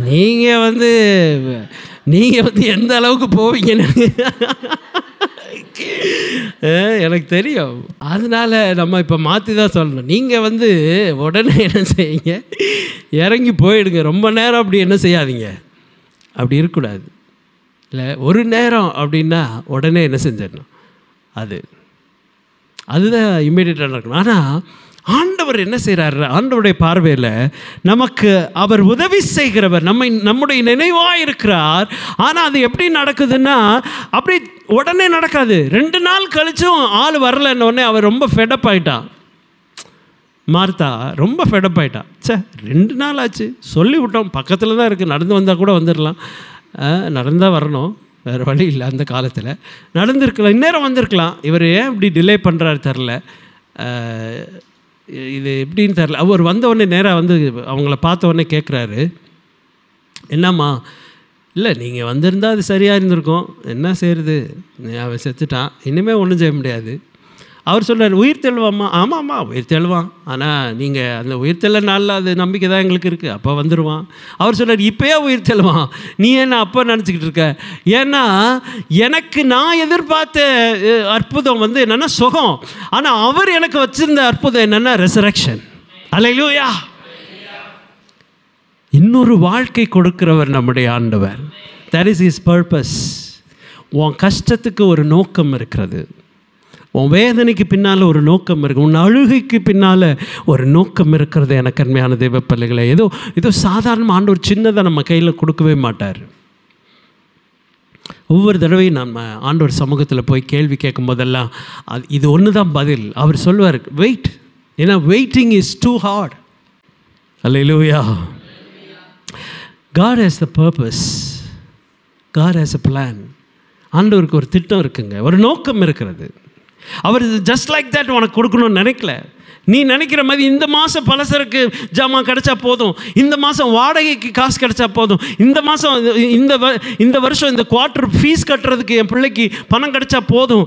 A: நீங்கள் வந்து எந்த அளவுக்கு போவீங்கன்னு எனக்கு தெரியும். அதனால் நம்ம இப்போ மாற்றி தான் சொல்லணும். நீங்கள் வந்து உடனே என்ன செய்யுங்க, இறங்கி போயிடுங்க. ரொம்ப நேரம் அப்படி என்ன செய்யாதீங்க, அப்படி இருக்கக்கூடாது. இல்லை, ஒரு நேரம் அப்படின்னா உடனே என்ன செஞ்சிடணும், அதுதான் இம்மீடியட்டாக நடக்கணும். ஆனால் ஆண்டவர் என்ன செய்கிறாரு? ஆண்டவருடைய பார்வையில் நமக்கு அவர் உதவி செய்கிறவர், நம்முடைய நினைவாக இருக்கிறார். ஆனால் அது எப்படி நடக்குதுன்னா, அப்படி உடனே நடக்காது. 2 நாள் கழிச்சும் ஆள் வரலன்னொடனே அவர் ரொம்ப ஃபெடப் ஆகிட்டான். மார்த்தா ரொம்ப ஃபெடப் ஆகிட்டா. 2 நாள் ஆச்சு, சொல்லிவிட்டோம், பக்கத்தில் தான் இருக்குது, நடந்து வந்தால் கூட வந்துடலாம், நடந்தால் வரணும், வேறு வழி இல்லை. அந்த காலத்தில் நடந்திருக்கலாம், இந்நேரம் வந்திருக்கலாம். இவர் ஏன் இப்படி டிலே பண்ணுறாரு தெரில, இது எப்படின்னு தெரில. அவர் வந்தவுடனே நேராக வந்து அவங்கள பார்த்த உடனே கேட்குறாரு, என்னம்மா? இல்லை, நீங்கள் வந்திருந்தால் அது சரியாக இருந்திருக்கும், என்ன செய்கிறது, அவன் செத்துட்டான், இனிமேல் ஒன்றும் செய்ய முடியாது. அவர் சொல்கிறார், உயிர் தெழுவாம்மா. ஆமாம்மா, உயிர் தெழுவான், ஆனால் நீங்கள் அந்த உயிர் தெள்ள நாளில் அது நம்பிக்கை தான் எங்களுக்கு இருக்குது, அப்போ வந்துடுவான். அவர் சொல்கிறார், இப்போயே உயிர் தெழுவான், நீ என்ன அப்போ நினச்சிக்கிட்டு இருக்க? ஏன்னா எனக்கு நான் எதிர்பார்த்த அற்புதம் வந்து என்னென்னா சுகம், ஆனால் அவர் எனக்கு வச்சுருந்த அற்புதம் என்னென்னா ரெசரக்ஷன். அல்லேலூயா. இன்னொரு வாழ்க்கை கொடுக்கிறவர் நம்முடைய ஆண்டவர். That is his purpose. உன் கஷ்டத்துக்கு ஒரு நோக்கம் இருக்கிறது, உன் வேதனைக்கு பின்னால் ஒரு நோக்கம் இருக்குது, உன் அழுகைக்கு பின்னால் ஒரு நோக்கம் இருக்கிறது. எனக்கு அருமையான தேவ பிள்ளைகளை, ஏதோ சாதாரண ஆண்டவர் சின்னதாக நம்ம கையில் கொடுக்கவே மாட்டார். ஒவ்வொரு தடவையும் நம்ம ஆண்டவர் சமூகத்தில் போய் கேள்வி கேட்கும் போதெல்லாம் இது ஒன்று தான் பதில். அவர் சொல்வார், வெயிட், ஏன்னா waiting is too hard. Hallelujah. God has the purpose. God has a plan. ஆண்டவருக்கு ஒரு திட்டம் இருக்குங்க, ஒரு நோக்கம் இருக்கிறது. அவர் ஜஸ்ட் லைக் தட் உனக்கு கொடுக்கணும்னு நினைக்கல. நீ நினைக்கிற மாதிரி இந்த மாதம் பலசரக்கு ஜாமான் கிடைச்சா போதும், இந்த மாதம் வாடகைக்கு காசு கிடைச்சா போதும், இந்த மாதம் இந்த வருஷம் இந்த குவார்ட்டர் ஃபீஸ் கட்டுறதுக்கு என் பிள்ளைக்கு பணம் கிடைச்சா போதும்,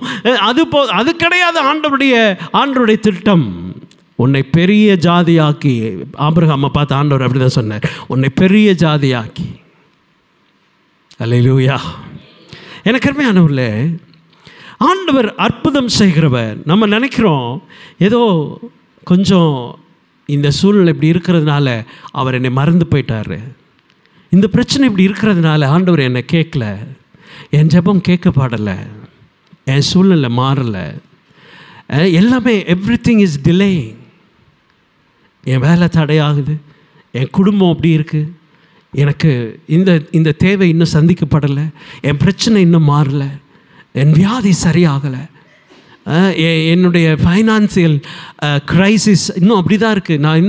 A: அது கிடையாது ஆண்டவருடைய திட்டம். உன்னை பெரிய ஜாதியாக்கி, ஆபிரகாமை பார்த்து ஆண்டவர் அப்படி தான் சொன்னார், உன்னை பெரிய ஜாதியாக்கி. அல்லேலூயா. எனக்கு அருமையானவர்களே, ஆண்டவர் அற்புதம் செய்கிறவர். நம்ம நினைக்கிறோம் ஏதோ கொஞ்சம் இந்த சூழ்நிலை இப்படி இருக்கிறதுனால அவர் என்னை மறந்து போயிட்டார், இந்த பிரச்சனை இப்படி இருக்கிறதுனால ஆண்டவர் என்னை கேட்கல, என் ஜெபம் கேட்கப்படலை, என் சூழ்நிலை மாறலை, எல்லாமே எவ்ரிதிங் இஸ் டிலேயிங். என் வேலை தடையாகுது, என் குடும்பம் அப்படி இருக்குது, எனக்கு இந்த தேவை இன்னும் சந்திக்கப்படலை, என் பிரச்சனை இன்னும் மாறலை, என் வியாதி சரியாகலை, என்னுடைய ஃபைனான்சியல் க்ரைசிஸ் இன்னும் அப்படி தான் இருக்குது, நான்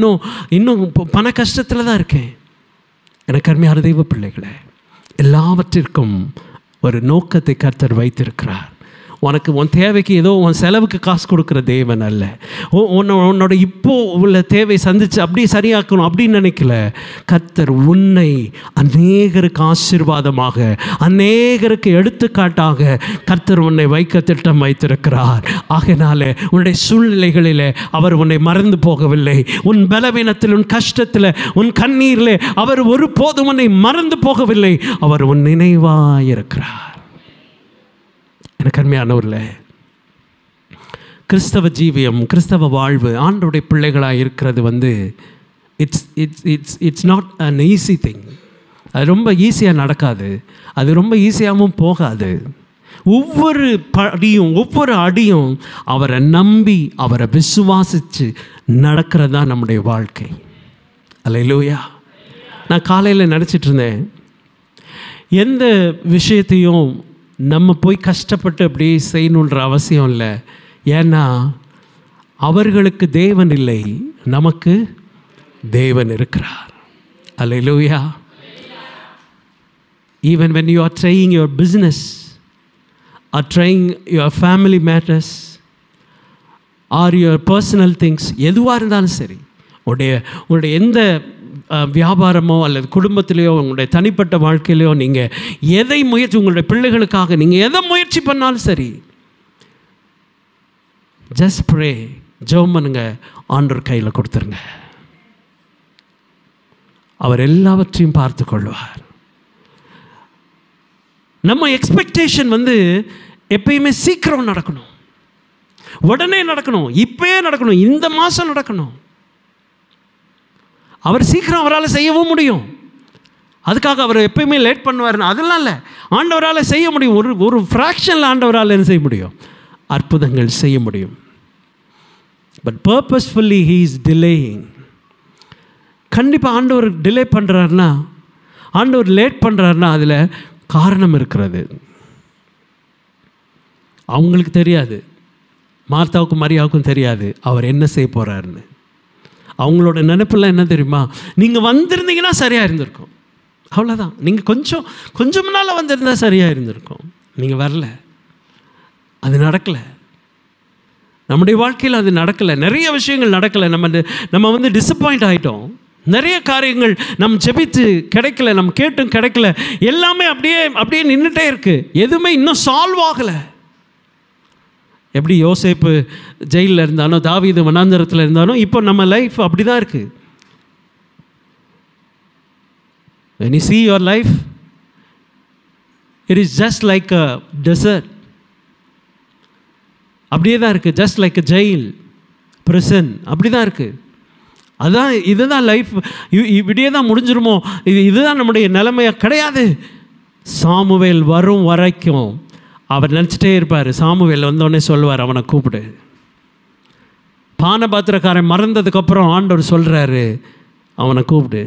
A: இன்னும் பண கஷ்டத்தில் தான் இருக்கேன். எனக்கு அருமையான தெய்வ பிள்ளைகளே, எல்லாவற்றிற்கும் ஒரு நோக்கத்தை கர்த்தர் வைத்திருக்கிறார். உனக்கு உன் தேவைக்கு ஏதோ உன் செலவுக்கு காசு கொடுக்குற தேவன் அல்ல. உன்னோட இப்போ உள்ள தேவை சந்தித்து அப்படியே சரியாக்கணும் அப்படின்னு நினைக்கல. கர்த்தர் உன்னை அநேகருக்கு ஆசீர்வாதமாக, அநேகருக்கு எடுத்துக்காட்டாக கர்த்தர் உன்னை வைக்க திட்டம் வைத்திருக்கிறார். ஆகையினால உன்னுடைய சூழ்நிலைகளில் அவர் உன்னை மறந்து போகவில்லை. உன் பலவீனத்தில், உன் கஷ்டத்தில், உன் கண்ணீரில் அவர் ஒருபோதும் உன்னை மறந்து போகவில்லை. அவர் உன் நினைவாயிருக்கிறார். எனக்கு அருமையானவர்களே, கிறிஸ்தவ ஜீவியம், கிறிஸ்தவ வாழ்வு, ஆண்டவருடைய பிள்ளைகளாக இருக்கிறது it's not an easy thing. அது ரொம்ப ஈஸியாக நடக்காது, அது ரொம்ப ஈஸியாகவும் போகாது. ஒவ்வொரு ஒவ்வொரு அடியும் அவரை நம்பி, அவரை விசுவாசித்து நடக்கிறது தான் நம்முடைய வாழ்க்கை. அல்லேலூயா. நான் காலையில் நினச்சிட்டு இருந்தேன், எந்த விஷயத்தையும் நம்ம போய் கஷ்டப்பட்டு அப்படி செய்யணுன்ற அவசியம் இல்லை. ஏன்னா அவர்களுக்கு தேவன் இல்லை, நமக்கு தேவன் இருக்கிறார். அல்லேலூயா. Even when you are trying your business or trying your family matters or your personal things, எதுவாக இருந்தாலும் சரி, உங்களுடைய எந்த வியாபாரமோ அல்லது குடும்பத்திலேயோ உங்களுடைய தனிப்பட்ட வாழ்க்கையிலையோ நீங்கள் எதை முயற்சி, உங்களுடைய பிள்ளைகளுக்காக நீங்கள் எதை முயற்சி பண்ணாலும் சரி, ஜஸ்ட் ப்ரே, ஜெபம் பண்ணுங்க, ஆண்டவர் கையில் கொடுத்துருங்க. அவர் எல்லாவற்றையும் பார்த்து கொள்வார். நம்ம எக்ஸ்பெக்டேஷன் எப்பயுமே சீக்கிரம் நடக்கணும், உடனே நடக்கணும், இப்பயே நடக்கணும், இந்த மாதம் நடக்கணும். அவர் சீக்கிரம் அவரால் செய்யவும் முடியும். அதுக்காக அவர் எப்பயுமே லேட் பண்ணுவார்னு அதெல்லாம் இல்லை. ஆண்டவரால் செய்ய முடியும். ஒரு ஃப்ராக்ஷனில் ஆண்டவரால் என்ன செய்ய முடியும்? அற்புதங்கள் செய்ய முடியும். But purposefully he is delaying. கண்டிப்பாக ஆண்டவர் டிலே பண்ணுறாருன்னா, ஆண்டவர் லேட் பண்ணுறாருன்னா அதில் காரணம் இருக்கிறது. அவங்களுக்கு தெரியாது, மார்த்தாவுக்கும் மரியாவுக்கும் தெரியாது அவர் என்ன செய்ய போகிறாருன்னு. அவங்களோட நினைப்பெல்லாம் என்ன தெரியுமா? நீங்கள் வந்திருந்தீங்கன்னா சரியாக இருந்திருக்கும், அவ்வளோதான். நீங்கள் கொஞ்சம் நாள் வந்திருந்தால் சரியாக இருந்திருக்கும். நீங்கள் வரல, அது நடக்கலை. நம்முடைய வாழ்க்கையில் அது நடக்கலை. நிறைய விஷயங்கள் நடக்கலை. நம்ம டிசப்பாயிண்ட் ஆகிட்டோம். நிறைய காரியங்கள் நம்ம ஜெபித்து கிடைக்கல, நம்ம கேட்டும் கிடைக்கல. எல்லாமே அப்படியே நின்றுட்டே இருக்குது. எதுவுமே இன்னும் சால்வ் ஆகலை. எப்படி யோசேப்பு ஜெயிலில் இருந்தாலும், தாவீது வனாந்தரத்தில் இருந்தாலும், இப்போ நம்ம லைஃப் அப்படி தான் இருக்குது. when you see your life, it is just like a desert. அப்படியே தான் இருக்குது. just like a jail, prison, அப்படி தான் இருக்குது. இதுதான் லைஃப். இப்படியே தான் முடிஞ்சிருமோ, இதுதான் நம்முடைய நிலைமையாக கிடையாது. சாமுவேல் வரும் வரைக்கும் அவர் நினச்சிட்டே இருப்பார். சாமுவேல் வந்தோடனே சொல்லுவார், அவனை கூப்பிடு. பானபாத்திரக்காரன் மறந்ததுக்கப்புறம் ஆண்டவர் சொல்கிறாரு, அவனை கூப்பிடு.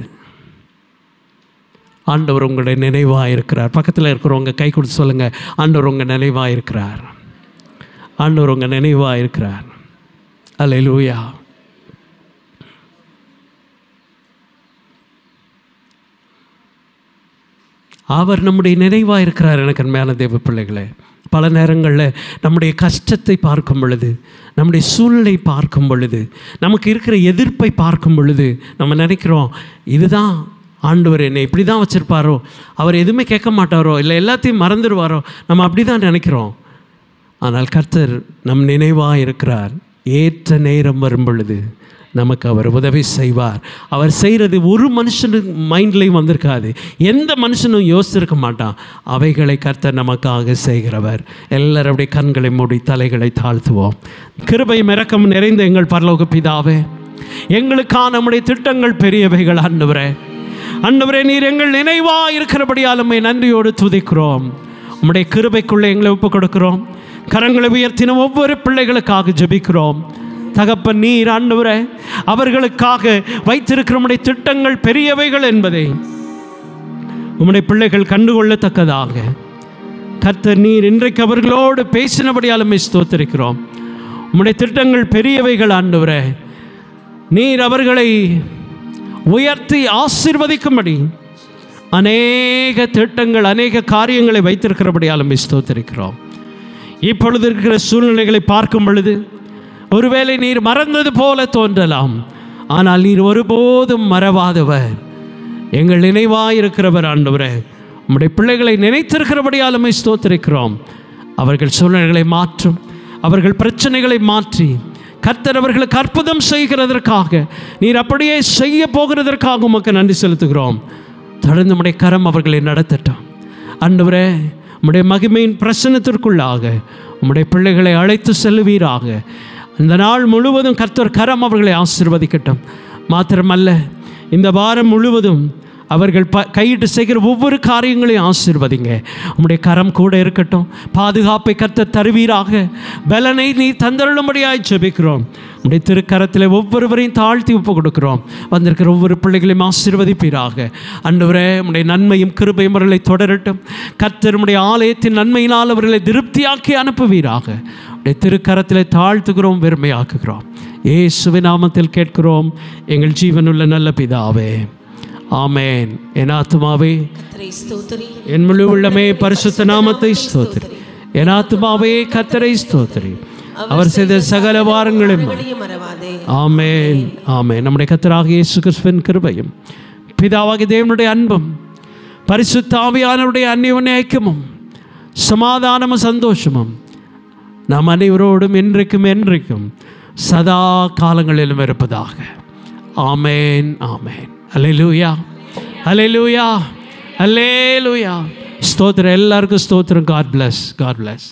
A: ஆண்டவர் உங்களுடைய நினைவாக இருக்கிறார். பக்கத்தில் இருக்கிறவங்க கை கொடுத்து சொல்லுங்கள், ஆண்டவர் உங்கள் நினைவாக இருக்கிறார். ஆண்டவர் உங்கள் நினைவாக இருக்கிறார். அல்லேலூயா. அவர் நம்முடைய நினைவாக இருக்கிறார். எனக்கு மேலே தேவ பிள்ளைகளே, பல நேரங்களில் நம்முடைய கஷ்டத்தை பார்க்கும் பொழுது, நம்முடைய சூழ்நிலை பார்க்கும் பொழுது, நமக்கு இருக்கிற எதிர்ப்பை பார்க்கும் பொழுது நம்ம நினைக்கிறோம், இதுதான் ஆண்டவர் என்னை இப்படி தான் வச்சுருப்பாரோ, அவர் எதுவுமே கேட்க மாட்டாரோ, இல்லை எல்லாத்தையும் மறந்துடுவாரோ, நம்ம அப்படி தான் நினைக்கிறோம். ஆனால் கர்த்தர் நம் நினைவாக இருக்கிறார். ஏற்ற நேரம் வரும் பொழுது நமக்கு அவர் உதவி செய்வார். அவர் செய்கிறது ஒரு மனுஷனுக்கு மைண்ட்லேயும் வந்திருக்காது, எந்த மனுஷனும் யோசிச்சிருக்க மாட்டான். அவைகளை கர்த்தர் நமக்காக செய்கிறவர். எல்லாருடைய கண்களை மூடி தலைகளை தாழ்த்துவோம். கிருபையும் இரக்கம் நிறைந்த எங்கள் பரலோக பிதாவே, எங்களுக்கான நம்முடைய திட்டங்கள் பெரியவைகள். ஆண்டவரே, நீர் எங்கள் நினைவாக இருக்கிறபடியால் உம்மை நன்றியோடு துதிக்கிறோம். உம்முடைய கிருபைக்குள்ளே எங்களை ஒப்புக் கொடுக்கிறோம். கரங்களை உயர்த்தின ஒவ்வொரு பிள்ளைகளுக்காக ஜெபிக்கிறோம். தகப்பன், நீர் ஆண்டவரே அவர்களுக்காக வைத்திருக்கிற உம்முடைய திட்டங்கள் பெரியவைகள் என்பதை உம்முடைய பிள்ளைகள் கண்டுகொள்ளத்தக்கதாக கர்த்தர் நீர் இன்றைக்கு அவர்களோடு பேசினபடியாலுமே ஸ்தோத்திரிக்கிறோம். உம்முடைய திட்டங்கள் பெரியவைகள் ஆண்டவரே. நீர் அவர்களை உயர்த்தி ஆசீர்வதிக்கும்படி அநேக திட்டங்கள், அநேக காரியங்களை வைத்திருக்கிறபடியாலுமே ஸ்தோத்திரிக்கிறோம். இப்பொழுது இருக்கிற சூழ்நிலைகளை பார்க்கும் பொழுது ஒருவேளை நீர் மறந்தது போல தோன்றலாம், ஆனால் நீர் ஒருபோதும் மறவாதவர், எங்கள் நினைவாயிருக்கிறவர். ஆண்டவரே, உம்முடைய பிள்ளைகளை நினைத்திருக்கிறபடியாலுமே ஸ்தோத்திரிக்கிறோம். அவர்கள் சூழ்நிலைகளை மாற்றும், அவர்கள் பிரச்சனைகளை மாற்றி கர்த்தர் அவர்களுக்கு அற்புதம் செய்கிறதற்காக, நீர் அப்படியே செய்ய போகிறதற்காக உமக்கு நன்றி செலுத்துகிறோம். தொடர்ந்து உம்முடைய கரம் அவர்களை நடத்தட்டும். ஆண்டவரே, உம்முடைய மகிமையின் பிரசன்னத்திற்குள்ளாக உம்முடைய பிள்ளைகளை அழைத்து செல்வீராக. இந்த நாள் முழுவதும் கர்த்தர் கரம் அவர்களை ஆசீர்வதிக்கட்டும். மாத்திரமல்ல, இந்த வாரம் முழுவதும் அவர்கள் கையிட்டு செய்கிற ஒவ்வொரு காரியங்களையும் ஆசீர்வதிங்க. உம்முடைய கரம் கூட இருக்கட்டும். பாதுகாப்பை கர்த்தர் தருவீராக. பலனை நீ தந்தருளும்படியாய் ஜெபிக்கிறோம். உம்முடைய திருக்கரத்தில் ஒவ்வொருவரையும் தாழ்த்தி ஒப்பு கொடுக்கிறோம். வந்திருக்கிற ஒவ்வொரு பிள்ளைகளையும் ஆசீர்வதிப்பீராக. ஆண்டவரே, உம்முடைய நன்மையும் கிருபையும் அவர்களை தொடரட்டும். கர்த்தர் உம்முடைய ஆலயத்தின் நன்மையினால் அவர்களை திருப்தியாக்கி அனுப்புவீராக. உம்முடைய திருக்கரத்தில் தாழ்த்துகிறோம், பெருமையாக்குகிறோம். இயேசுவின் நாமத்தில் கேட்கிறோம் எங்கள் ஜீவனுள்ள நல்ல பிதாவே, ஆமென். என் ஆத்துமாவே என் முழு உள்ளமே பரிசுத்த நாமத்தை ஸ்தோத்திரி. என் ஆத்துமாவே கர்த்தரை ஸ்தோத்திரி. அவர் செய்த சகல வாரங்களும். ஆமென், ஆமென். நம்முடைய கர்த்தராகிய இயேசு கிறிஸ்துவின் கிருபையும் பிதாவாகிய தேவனுடைய அன்பும் பரிசுத்த ஆவியானவருடைய அந்யோன்ய ஐக்கியமும் சமாதானமும் சந்தோஷமும் நாம் அனைவரோடும் என்றைக்கும் என்றைக்கும் சதா காலங்களிலும் இருப்பதாக. ஆமென், ஆமென். அல்லேலூயா, அல்லேலூயா, அல்லேலூயா. ஸ்தோத்திரம், எல்லாருக்கும் ஸ்தோத்திரம். God bless, God plus.